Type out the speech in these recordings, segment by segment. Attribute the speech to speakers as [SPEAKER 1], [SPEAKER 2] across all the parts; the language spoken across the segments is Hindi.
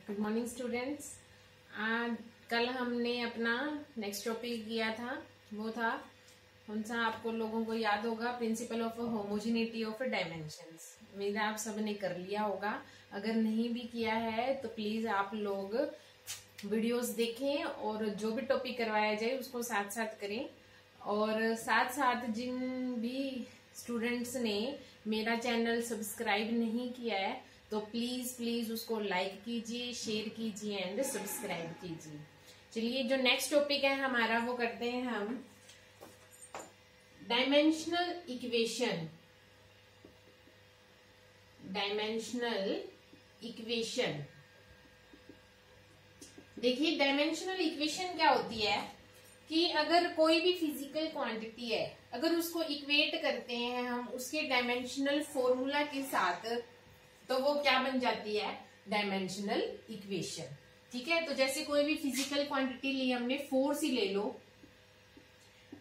[SPEAKER 1] Good morning students. कल हमने अपना नेक्स्ट टॉपिक किया था, वो था कौन सा, आपको लोगों को याद होगा, principal of homogeneity of dimensions. उम्मीद है आप सबने कर लिया होगा। अगर नहीं भी किया है तो प्लीज आप लोग वीडियोस देखें और जो भी टॉपिक करवाया जाए उसको साथ साथ करें। और साथ साथ जिन भी स्टूडेंट्स ने मेरा चैनल सब्सक्राइब नहीं किया है तो प्लीज उसको लाइक कीजिए, शेयर कीजिए एंड सब्सक्राइब कीजिए। चलिए, जो नेक्स्ट टॉपिक है हमारा वो करते हैं हम डायमेंशनल इक्वेशन। डायमेंशनल इक्वेशन, देखिए डायमेंशनल इक्वेशन क्या होती है कि अगर कोई भी फिजिकल क्वांटिटी है, अगर उसको इक्वेट करते हैं हम उसके डायमेंशनल फॉर्मूला के साथ, तो वो क्या बन जाती है, डायमेंशनल इक्वेशन। ठीक है, तो जैसे कोई भी फिजिकल क्वांटिटी ली हमने, फोर्स ही ले लो,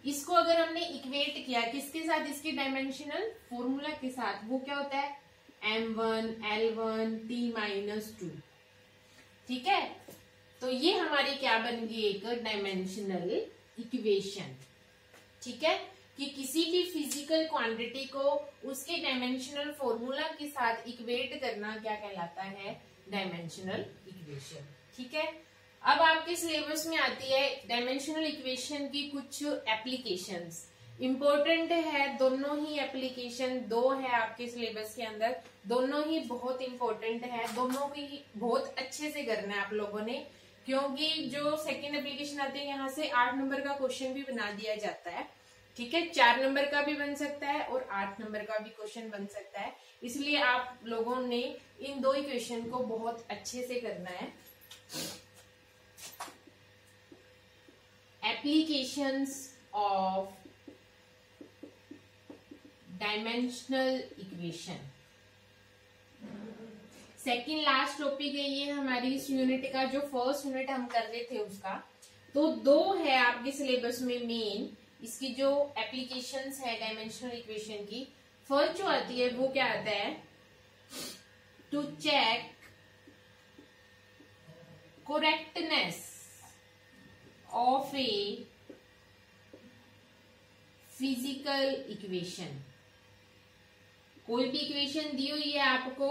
[SPEAKER 1] इसको अगर हमने इक्वेट किया किसके साथ, इसके डायमेंशनल फॉर्मूला के साथ, वो क्या होता है, m1 L1 T-2। ठीक है, तो ये हमारी क्या बन गई, एक डायमेंशनल इक्वेशन। ठीक है, कि किसी भी फिजिकल क्वांटिटी को उसके डायमेंशनल फॉर्मूला के साथ इक्वेट करना क्या कहलाता है, डायमेंशनल इक्वेशन। ठीक है, अब आपके सिलेबस में आती है डायमेंशनल इक्वेशन की कुछ एप्लीकेशंस। इंपॉर्टेंट है दोनों ही एप्लीकेशन, दो है आपके सिलेबस के अंदर, दोनों ही बहुत इंपॉर्टेंट है, दोनों की बहुत अच्छे से करना है आप लोगों ने, क्योंकि जो सेकेंड एप्लीकेशन आती है यहाँ से 8 नंबर का क्वेश्चन भी बना दिया जाता है। ठीक है, 4 नंबर का भी बन सकता है और 8 नंबर का भी क्वेश्चन बन सकता है, इसलिए आप लोगों ने इन दो इक्वेशन को बहुत अच्छे से करना है। Applications of dimensional equation, second last topic है ये हमारी इस यूनिट का, जो फर्स्ट यूनिट हम कर रहे थे उसका। तो दो है आपके सिलेबस में मेन इसकी जो एप्लीकेशंस है डायमेंशनल इक्वेशन की। फर्स्ट जो आती है वो क्या आता है, to check correctness of a physical equation. कोई भी इक्वेशन दी हुई है आपको,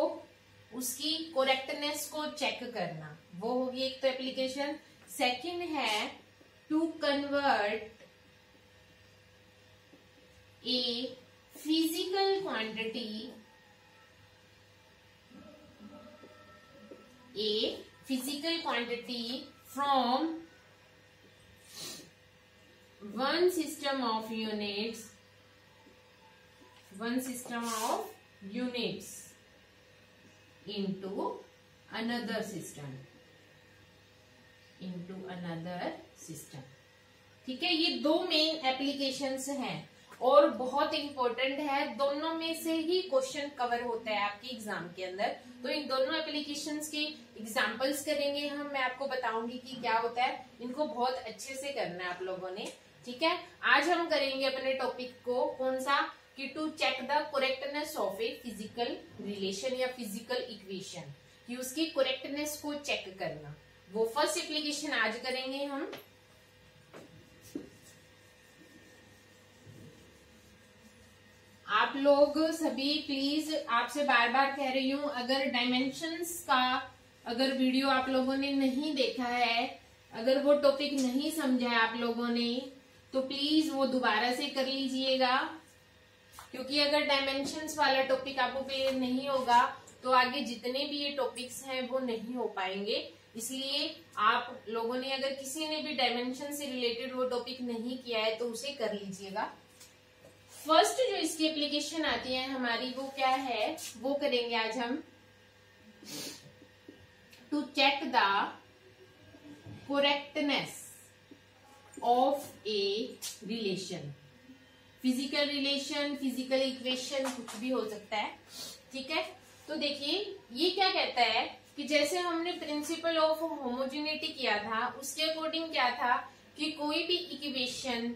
[SPEAKER 1] उसकी करेक्टनेस को चेक करना, वो होगी एक तो एप्लीकेशन। सेकंड है to convert a physical quantity from one system of units into another system। ठीक है, ये दो मेन एप्लीकेशंस हैं और बहुत इंपॉर्टेंट है, दोनों में से ही क्वेश्चन कवर होता है आपके एग्जाम के अंदर। तो इन दोनों एप्लीकेशंस के एग्जांपल्स करेंगे हम, मैं आपको बताऊंगी कि क्या होता है, इनको बहुत अच्छे से करना है आप लोगों ने। ठीक है, आज हम करेंगे अपने टॉपिक को कौन सा, कि to check the correctness of a physical relation या फिजिकल इक्वेशन, कि उसकी करेक्टनेस को चेक करना। वो फर्स्ट एप्लीकेशन आज करेंगे हम। आप लोग सभी प्लीज, आपसे बार बार कह रही हूं, अगर डायमेंशंस का अगर वीडियो आप लोगों ने नहीं देखा है, अगर वो टॉपिक नहीं समझा है आप लोगों ने, तो प्लीज वो दोबारा से कर लीजिएगा, क्योंकि अगर डायमेंशंस वाला टॉपिक आपको क्लियर नहीं होगा तो आगे जितने भी ये टॉपिक्स हैं वो नहीं हो पाएंगे। इसलिए आप लोगों ने, अगर किसी ने भी डायमेंशन से रिलेटेड वो टॉपिक नहीं किया है तो उसे कर लीजिएगा। फर्स्ट जो इसकी एप्लीकेशन आती है हमारी, वो क्या है, वो करेंगे आज हम, to check the correctness of a relation. Physical relation, physical equation, कुछ भी हो सकता है। ठीक है, तो देखिए ये क्या कहता है कि जैसे हमने प्रिंसिपल ऑफ होमोजेनिटी किया था, उसके अकॉर्डिंग क्या था कि कोई भी इक्वेशन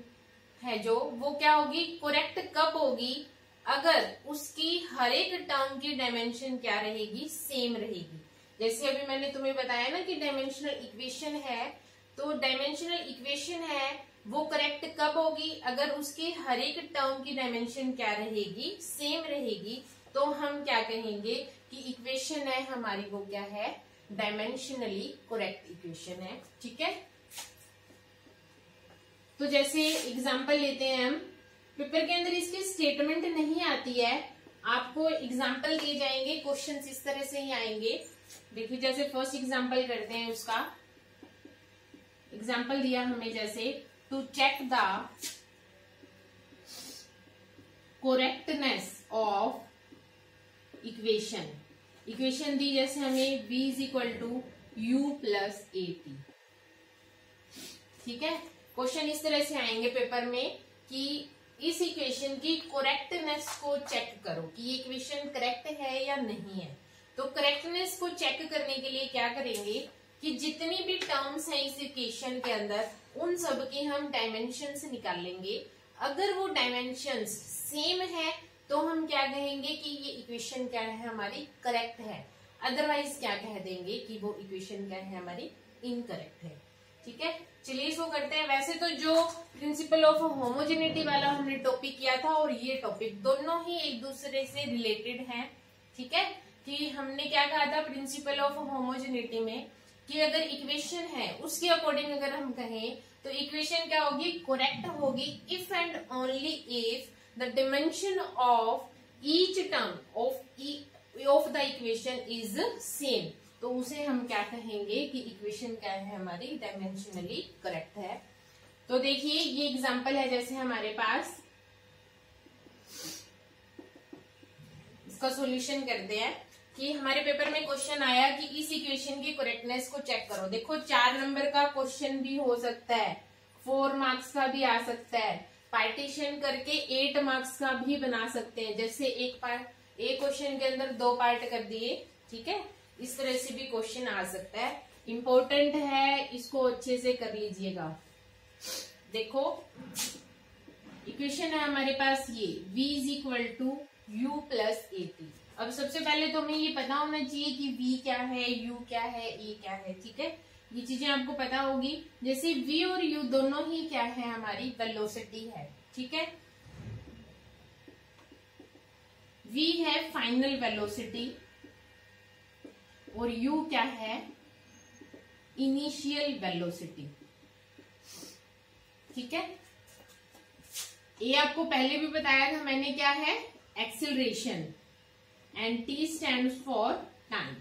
[SPEAKER 1] है जो, वो क्या होगी, करेक्ट कब होगी, अगर उसकी हर एक टर्म की डायमेंशन क्या रहेगी, सेम रहेगी। जैसे अभी मैंने तुम्हें बताया ना कि डायमेंशनल इक्वेशन है, तो डायमेंशनल इक्वेशन है वो करेक्ट कब होगी, अगर उसके हर एक टर्म की डायमेंशन क्या रहेगी, सेम रहेगी, तो हम क्या कहेंगे कि इक्वेशन है हमारी वो क्या है, डायमेंशनली करेक्ट इक्वेशन है। ठीक है, तो जैसे एग्जांपल लेते हैं हम, पेपर के अंदर इसकी स्टेटमेंट नहीं आती है, आपको एग्जांपल दिए जाएंगे, क्वेश्चंस इस तरह से ही आएंगे। देखिए जैसे फर्स्ट एग्जांपल करते हैं, उसका एग्जांपल दिया हमें जैसे to check the correctness of equation, equation दी जैसे हमें v is equal to you plus A t. ठीक है, क्वेश्चन इस तरह से आएंगे पेपर में कि इस इक्वेशन की करेक्टनेस को चेक करो कि ये इक्वेशन करेक्ट है या नहीं है। तो करेक्टनेस को चेक करने के लिए क्या करेंगे कि जितनी भी टर्म्स हैं इस इक्वेशन के अंदर, उन सब की हम डायमेंशंस निकाल लेंगे। अगर वो डायमेंशंस सेम है तो हम क्या कहेंगे कि ये इक्वेशन क्या है, हमारी करेक्ट है। अदरवाइज क्या कह देंगे कि वो इक्वेशन क्या है, हमारी इनकरेक्ट है। ठीक है, चलिए इसको करते हैं। वैसे तो जो प्रिंसिपल ऑफ होमोजेनिटी वाला हमने टॉपिक किया था और ये टॉपिक दोनों ही एक दूसरे से रिलेटेड हैं। ठीक है, कि हमने क्या कहा था प्रिंसिपल ऑफ होमोजेनिटी में कि अगर इक्वेशन है उसके अकॉर्डिंग अगर हम कहें तो इक्वेशन क्या होगी, करेक्ट होगी if and only if the dimension of each term of the equation is same. तो उसे हम क्या कहेंगे कि इक्वेशन क्या है, हमारी डायमेंशनली करेक्ट है। तो देखिए ये एग्जांपल है जैसे हमारे पास, इसका सॉल्यूशन करते हैं कि हमारे पेपर में क्वेश्चन आया कि इस इक्वेशन की करेक्टनेस को चेक करो। देखो 4 नंबर का क्वेश्चन भी हो सकता है, 4 मार्क्स का भी आ सकता है, पार्टीशन करके 8 मार्क्स का भी बना सकते हैं। जैसे एक क्वेश्चन के अंदर 2 पार्ट कर दिए। ठीक है, इस तरह से भी क्वेश्चन आ सकता है। इंपॉर्टेंट है, इसको अच्छे से कर लीजिएगा। देखो इक्वेशन है हमारे पास ये v is equal to you plus A T. अब सबसे पहले तो हमें ये पता होना चाहिए कि v क्या है, u क्या है, e क्या है। ठीक है, ये चीजें आपको पता होगी। जैसे v और u दोनों ही क्या है, हमारी वेलोसिटी है। ठीक है, v है फाइनल वेलोसिटी और u क्या है, इनिशियल वेलोसिटी। ठीक है, ये आपको पहले भी बताया था मैंने, क्या है acceleration, and t stands for time.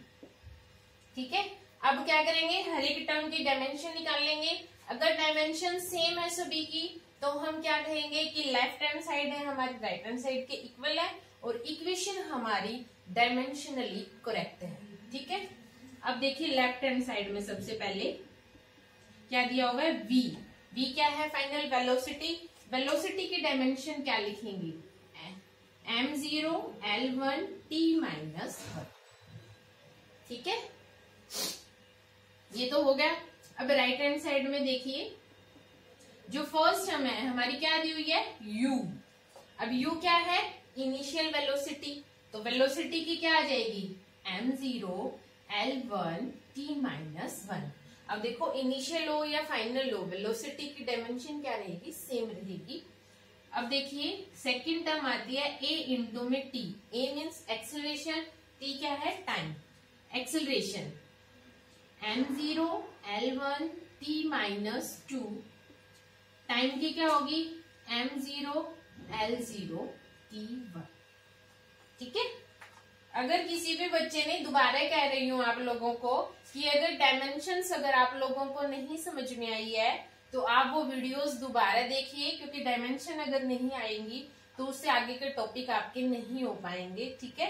[SPEAKER 1] ठीक है, अब क्या करेंगे, हर एक टर्म की डायमेंशन निकाल लेंगे। अगर डायमेंशन सेम है सभी की तो हम क्या कहेंगे कि लेफ्ट हैंड साइड है हमारी राइट हैंड साइड के इक्वल है और इक्वेशन हमारी डायमेंशनली करेक्ट है। ठीक है, अब देखिए लेफ्ट हैंड साइड में सबसे पहले क्या दिया हुआ है, v क्या है, फाइनल वेलोसिटी। वेलोसिटी की डायमेंशन क्या लिखेंगे, m0 l1 t माइनस 1। ठीक है, ये तो हो गया। अब राइट हैंड साइड में देखिए जो फर्स्ट टर्म है हमारी क्या दी हुई है, u। अब u क्या है, इनिशियल वेलोसिटी, तो वेलोसिटी की क्या आ जाएगी, m0 l1 t माइनस 1। अब देखो इनिशियल लो या फाइनल लो, वेलोसिटी की डायमेंशन क्या रहेगी, सेम रहेगी। अब देखिए सेकंड टर्म आती है a इंटू में t। a means acceleration, t क्या है, time. Acceleration m0 l1 t minus 2, time की क्या होगी, m0 l0 t1। ठीक है, अगर किसी भी बच्चे ने, दोबारा कह रही हूं आप लोगों को कि अगर डायमेंशंस अगर आप लोगों को नहीं समझ में आई है तो आप वो वीडियोस दोबारा देखिए, क्योंकि डायमेंशन अगर नहीं आएंगी तो उससे आगे के टॉपिक आपके नहीं हो पाएंगे। ठीक है,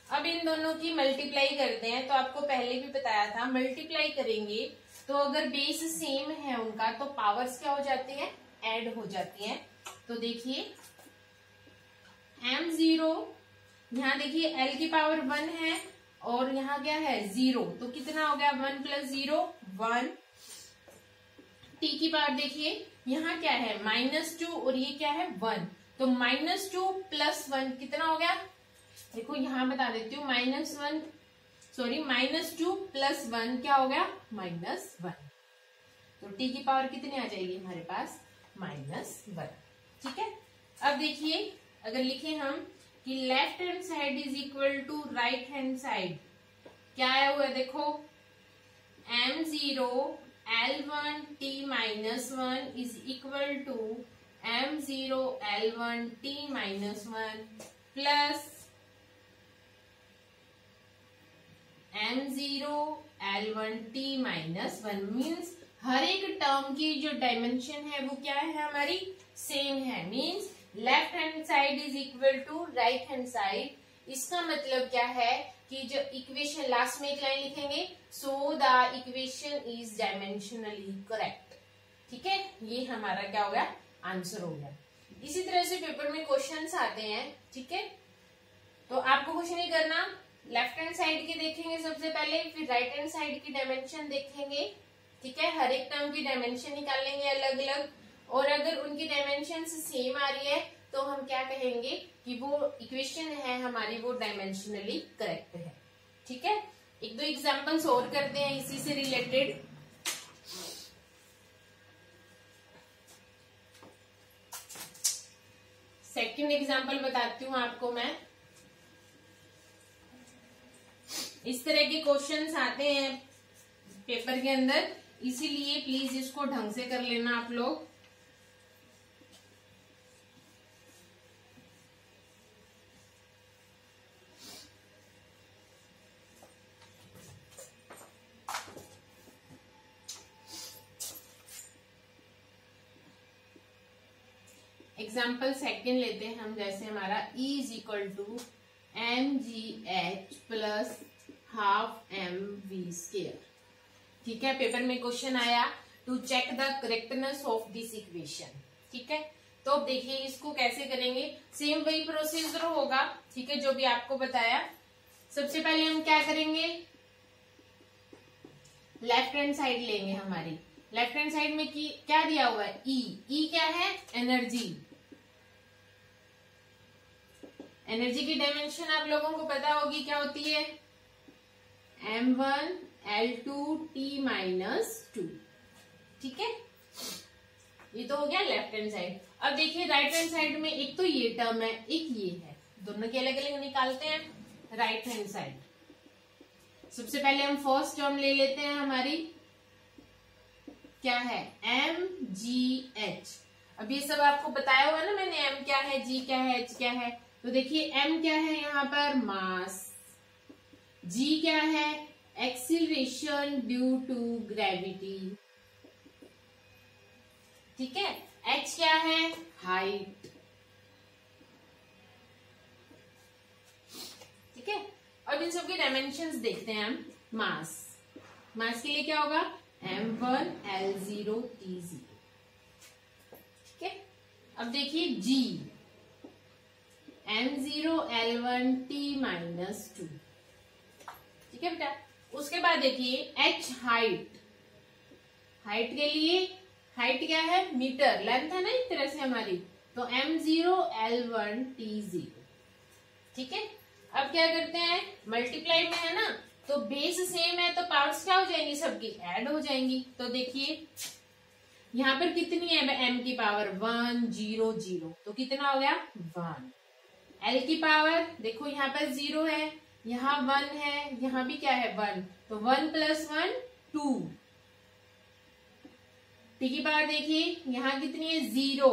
[SPEAKER 1] अब इन दोनों की मल्टीप्लाई करते हैं। तो आपको पहले भी बताया था, मल्टीप्लाई करेंगे तो अगर बेस सेम है उनका तो पावर्स क्या हो जाती है, ऐड हो जाती है। तो देखिए m0, यहाँ देखिए l की पावर 1 है और यहाँ क्या है 0, तो कितना हो गया 1 प्लस 0 1। t की पावर देखिए यहाँ क्या है -2 और ये क्या है 1, तो -2 प्लस 1 कितना हो गया, देखो यहाँ बता देती हूँ, -1 सॉरी -2 + 1 क्या हो गया -1। तो t की पावर कितनी आ जाएगी हमारे पास -1। ठीक है। अब देखिए अगर लिखे हम कि left hand side is equal to right hand side, क्या आया हुआ है देखो, m0 L1 t -1 is equal to m0 L1 t -1 plus m0 L1 t -1 means हर एक टर्म की जो डायमेंशन है वो क्या है हमारी सेम है। Means left hand side is equal to right hand side. इसका मतलब क्या है कि जो इक्वेशन लास्ट में एक लाइन लिखेंगे, so the equation is dimensionally correct. ठीक है, ये हमारा क्या हो गया आंसर हो गया। इसी तरह से पेपर में क्वेश्चंस आते हैं। ठीक है, तो आपको कुछ नहीं करना, लेफ्ट हैंड साइड की देखेंगे सबसे पहले, फिर राइट हैंड साइड की डायमेंशन देखेंगे। ठीक है, हर एक टर्म की डायमेंशन निकाल लेंगे अलग अलग, और अगर उनकी डायमेंशन सेम आ रही है तो हम क्या कहेंगे कि वो इक्वेशन है हमारी वो डायमेंशनली करेक्ट है। ठीक है, एक दो एग्जांपल्स और करते हैं इसी से रिलेटेड। सेकंड एग्जांपल बताती हूँ आपको मैं। इस तरह के क्वेश्चंस आते हैं पेपर के अंदर, इसीलिए प्लीज इसको ढंग से कर लेना आप लोग। एग्जाम्पल सेकंड लेते हैं हम, जैसे हमारा E is equal to mgh plus half mv²। ठीक है, पेपर में क्वेश्चन आया to check the correctness of this equation. ठीक है, तो अब देखिए इसको कैसे करेंगे, सेम वही प्रोसीजर होगा। ठीक है, जो भी आपको बताया। सबसे पहले हम क्या करेंगे, लेफ्ट हैंड साइड लेंगे हमारी। लेफ्ट हैंड साइड में क्या दिया हुआ है E क्या है एनर्जी। एनर्जी की डायमेंशन आप लोगों को पता होगी क्या होती है, m1 L2 t -2। ठीक है, ये तो हो गया लेफ्ट हैंड साइड। अब देखिए राइट हैंड साइड में एक तो ये टर्म है, एक ये है, दोनों के अलग अलग निकालते हैं। राइट हैंड साइड सबसे पहले हम फर्स्ट टर्म ले लेते हैं हमारी, क्या है mgh। अब ये सब आपको बताया हुआ है ना मैंने, m क्या है, g क्या है, h क्या है। तो देखिए m क्या है यहाँ पर मास, g क्या है एक्सीलरेशन ड्यू टू ग्रेविटी। ठीक है, h क्या है हाइट। ठीक है, अब इन सब के डायमेंशंस देखते हैं हम। मास के लिए क्या होगा m1 L0 T0। ठीक है, अब देखिए g m0 L1 t -2। ठीक है बेटा, उसके बाद देखिए h हाइट के लिए, हाइट क्या है मीटर, लेंथ है ना एक तरह से हमारी, तो m0 L1 T0। ठीक है, अब क्या करते हैं, मल्टीप्लाई में है ना, तो बेस सेम है तो पावर्स क्या हो जाएंगी सबकी ऐड हो जाएंगी। तो देखिए यहाँ पर कितनी है m की पावर 1 0 0, तो कितना हो गया 1। L की पावर देखो यहाँ पर 0 है, यहाँ 1 है, यहाँ भी क्या है 1, तो 1 + 1 2। T की पावर देखिए यहाँ कितनी है 0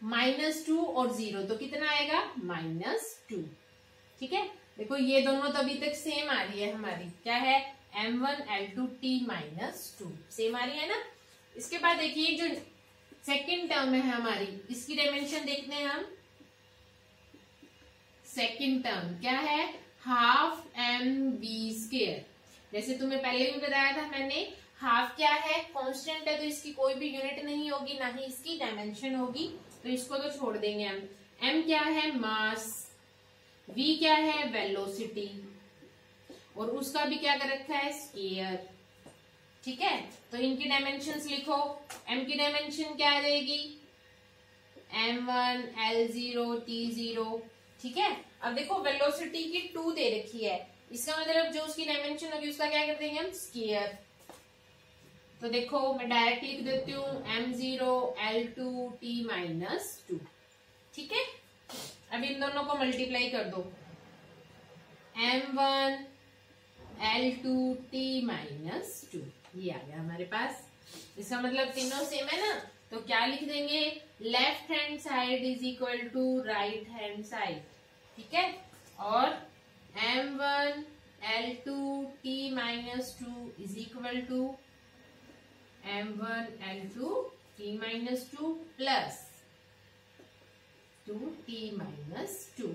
[SPEAKER 1] -2 और 0, तो कितना आएगा -2। ठीक है, देखो ये दोनों तो अभी तक सेम आ रही है हमारी, क्या है m1 L2 t -2 सेम आ रही है ना। इसके बाद देखिए जो सेकंड टर्म है हमारी, इसकी डायमेंशन देखते हैं हम। सेकंड टर्म क्या है हाफ mv²। जैसे तुम्हें पहले भी बताया था मैंने, हाफ क्या है कांस्टेंट है, तो इसकी कोई भी यूनिट नहीं होगी, ना ही इसकी डायमेंशन होगी, तो इसको तो छोड़ देंगे हम। m क्या है मास, v क्या है वेलोसिटी, और उसका भी क्या कर रखा है स्केयर। ठीक है, तो इनकी डायमेंशंस लिखो। m की डायमेंशन क्या आ जाएगी m1 L0 T0। ठीक है, अब देखो वेलोसिटी की 2 दे रखी है, इसका मतलब जो उसकी डायमेंशन होगी उसका क्या कर देंगे हम, स्क्वायर। तो देखो मैं डायरेक्ट लिख देती हूँ m0 L2 t माइनस 2। ठीक है, अब इन दोनों को मल्टीप्लाई कर दो, m1 L2 t माइनस 2, ये आ गया हमारे पास। इसका मतलब तीनों सेम है ना, तो क्या लिख देंगे, left hand side is equal to right hand side. ठीक है, और m1 L2 t minus 2 is equal to m1 L2 t minus 2 plus 2t minus 2।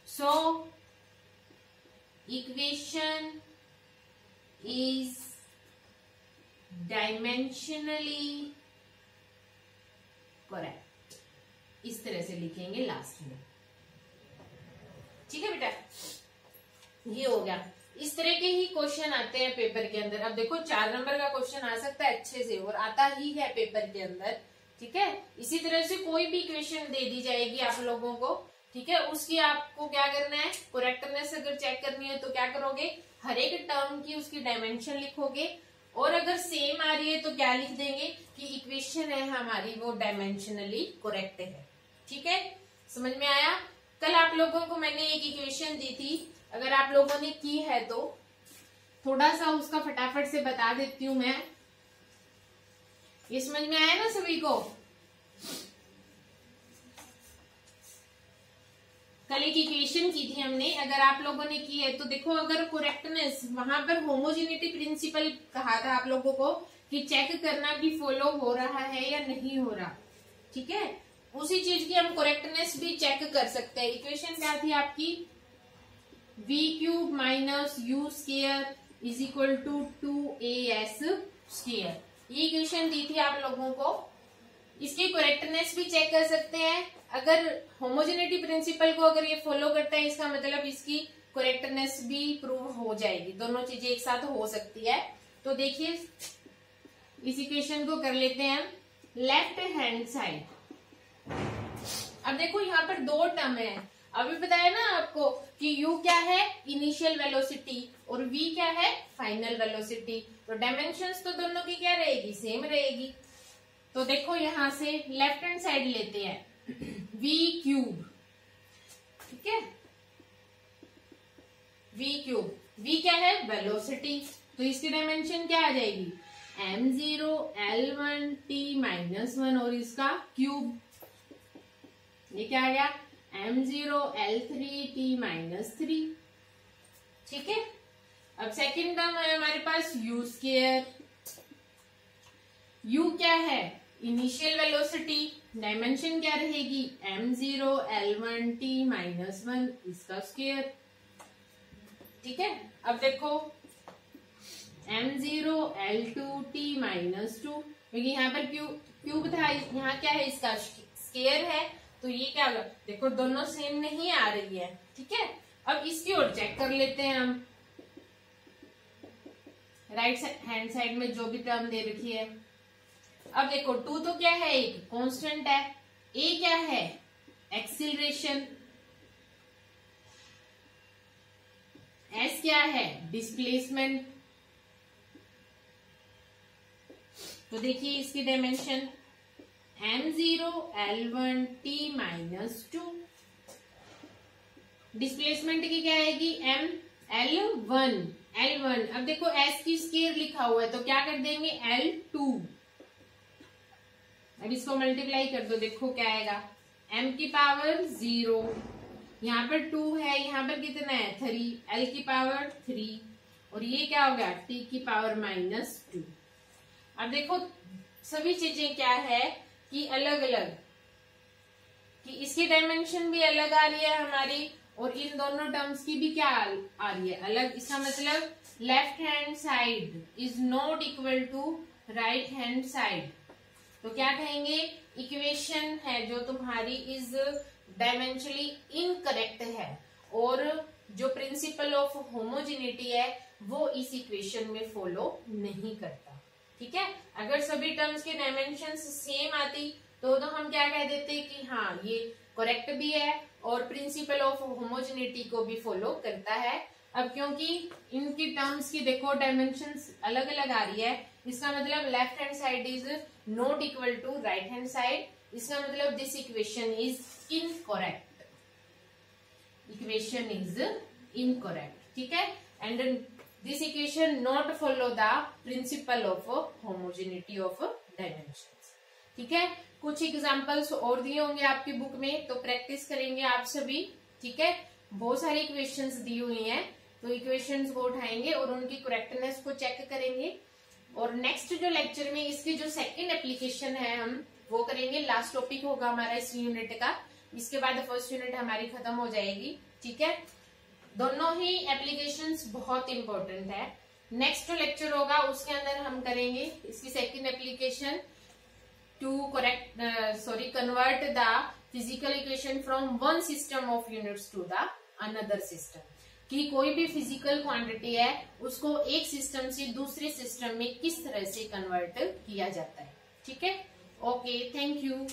[SPEAKER 1] So equation is dimensionally correct, इस तरह से लिखेंगे लास्ट में। ठीक है बेटा, ये हो गया। इस तरह के ही क्वेश्चन आते हैं पेपर के अंदर। अब देखो 4 नंबर का क्वेश्चन आ सकता है अच्छे से, और आता ही है पेपर के अंदर। ठीक है, इसी तरह से कोई भी इक्वेशन दे दी जाएगी आप लोगों को, ठीक है, उसकी आपको क्या करना है, करेक्टनेस अगर चेक करनी है तो क्या करोगे, हर एक टर्म की उसकी डायमेंशन लिखोगे, और अगर सेम आ रही है तो क्या लिख देंगे कि इक्वेशन है हमारी वो डायमेंशनली करेक्ट है। ठीक है, समझ में आया। कल आप लोगों को मैंने एक इक्वेशन दी थी, अगर आप लोगों ने की है तो थोड़ा सा उसका फटाफट से बता देती हूँ मैं। ये समझ में आया ना सभी को। कल एक इक्वेशन की थी हमने, अगर आप लोगों ने की है तो देखो, अगर करेक्टनेस वहां पर होमोजेनिटी प्रिंसिपल कहा था आप लोगों को कि चेक करना कि फॉलो हो रहा है या नहीं हो रहा। ठीक है, उसी चीज की हम करेक्टनेस भी चेक कर सकते हैं। इक्वेशन क्या थी आपकी, v cube minus u square is equal to 2as square. ये इक्वेशन दी थी आप लोगों को। इसकी करेक्टनेस भी चेक कर सकते हैं। अगर होमोजेनिटी प्रिंसिपल को अगर ये फॉलो करता है, इसका मतलब इसकी करेक्टनेस भी प्रूव हो जाएगी। दोनों चीजें एक साथ हो सकती है। तो देखिए इस इक्वेशन को कर लेते हैं हम लेफ्ट हैंड साइड। अब देखो यहाँ पर 2 टर्म है। अभी बताया ना आपको कि u क्या है, इनिशियल वेलोसिटी, और v क्या है, फाइनल वेलोसिटी। तो डायमेंशंस तो दोनों की क्या रहेगी, सेम रहेगी। तो देखो यहां से लेफ्ट हैंड साइड लेते हैं v क्यूब। ठीक है, v क्यूब, v क्या है, वेलोसिटी, तो इसकी डायमेंशन क्या आ जाएगी, m0 L1 t माइनस 1, और इसका क्यूब, ये क्या आ गया, m0 L3 t माइनस 3। ठीक है, अब सेकेंड टर्म है हमारे पास u स्क्वायर। u क्या है, इनिशियल वेलोसिटी, डायमेंशन क्या रहेगी, m0 L1 t माइनस 1, इसका स्क्वायर। ठीक है, अब देखो m0 L2 t माइनस 2, क्योंकि यहाँ पर क्यूब था, यहाँ क्या है, इसका स्क्वायर है, तो ये क्या होगा, देखो दोनों सेम नहीं आ रही है। ठीक है, अब इसकी ओर चेक कर लेते हैं हम, राइट हैंड साइड में जो भी टर्म दे रखी है। अब देखो 2 तो क्या है, एक कांस्टेंट है, a क्या है, एक्सीलरेशन, s क्या है, डिस्प्लेसमेंट। तो देखिए इसकी dimension m0 L1 t minus 2, displacement की क्या आएगी, L1। अब देखो s की स्क्वायर लिखा हुआ है तो क्या कर देंगे, L2। अब इसको मल्टीप्लाई कर दो, देखो क्या आएगा, m की पावर 0, यहाँ पर 2 है, यहाँ पर कितना है 3, l की पावर 3, और ये क्या हो गया, t की पावर माइनस 2। अब देखो सभी चीजें क्या है कि अलग अलग, कि इसकी डायमेंशन भी अलग आ रही है हमारी, और इन दोनों टर्म्स की भी क्या आ रही है, अलग। इसका मतलब left hand side is not equal to right hand side. तो क्या कहेंगे, इक्वेशन है जो तुम्हारी इज डायमेंशनली इनकरेक्ट है, और जो प्रिंसिपल ऑफ होमोजेनिटी है वो इस इक्वेशन में फॉलो नहीं करता। ठीक है, अगर सभी टर्म्स के डायमेंशंस सेम आती तो हम क्या कह देते कि हाँ ये करेक्ट भी है और प्रिंसिपल ऑफ होमोजेनिटी को भी फॉलो करता है। अब क्योंकि इनकी टर्म्स की देखो डायमेंशंस अलग अलग आ रही है, इसका मतलब left hand side is not equal to right hand side, इसका मतलब this equation is incorrect, equation is incorrect, ठीक है। And this equation not follow the principle of homogeneity of dimensions, ठीक है। कुछ एग्जांपल्स और दिए होंगे आपकी बुक में, तो प्रैक्टिस करेंगे आप सभी, ठीक है। बहुत सारी इक्वेशंस दी हुई हैं, तो इक्वेशंस को उठाएंगे और उनकी करेक्टनेस को चेक करेंगे। और नेक्स्ट जो लेक्चर में इसकी जो सेकंड एप्लीकेशन है हम वो करेंगे, लास्ट टॉपिक होगा हमारा इस यूनिट का, इसके बाद फर्स्ट यूनिट हमारी खत्म हो जाएगी, ठीक है। दोनों ही एप्लीकेशंस बहुत इंपॉर्टेंट है। नेक्स्ट जो लेक्चर होगा उसके अंदर हम करेंगे इसकी second application to convert the physical equation from one system of units to the another system, कि कोई भी फिजिकल क्वांटिटी है उसको एक सिस्टम से दूसरे सिस्टम में किस तरह से कन्वर्ट किया जाता है, ठीक है। Okay, thank you.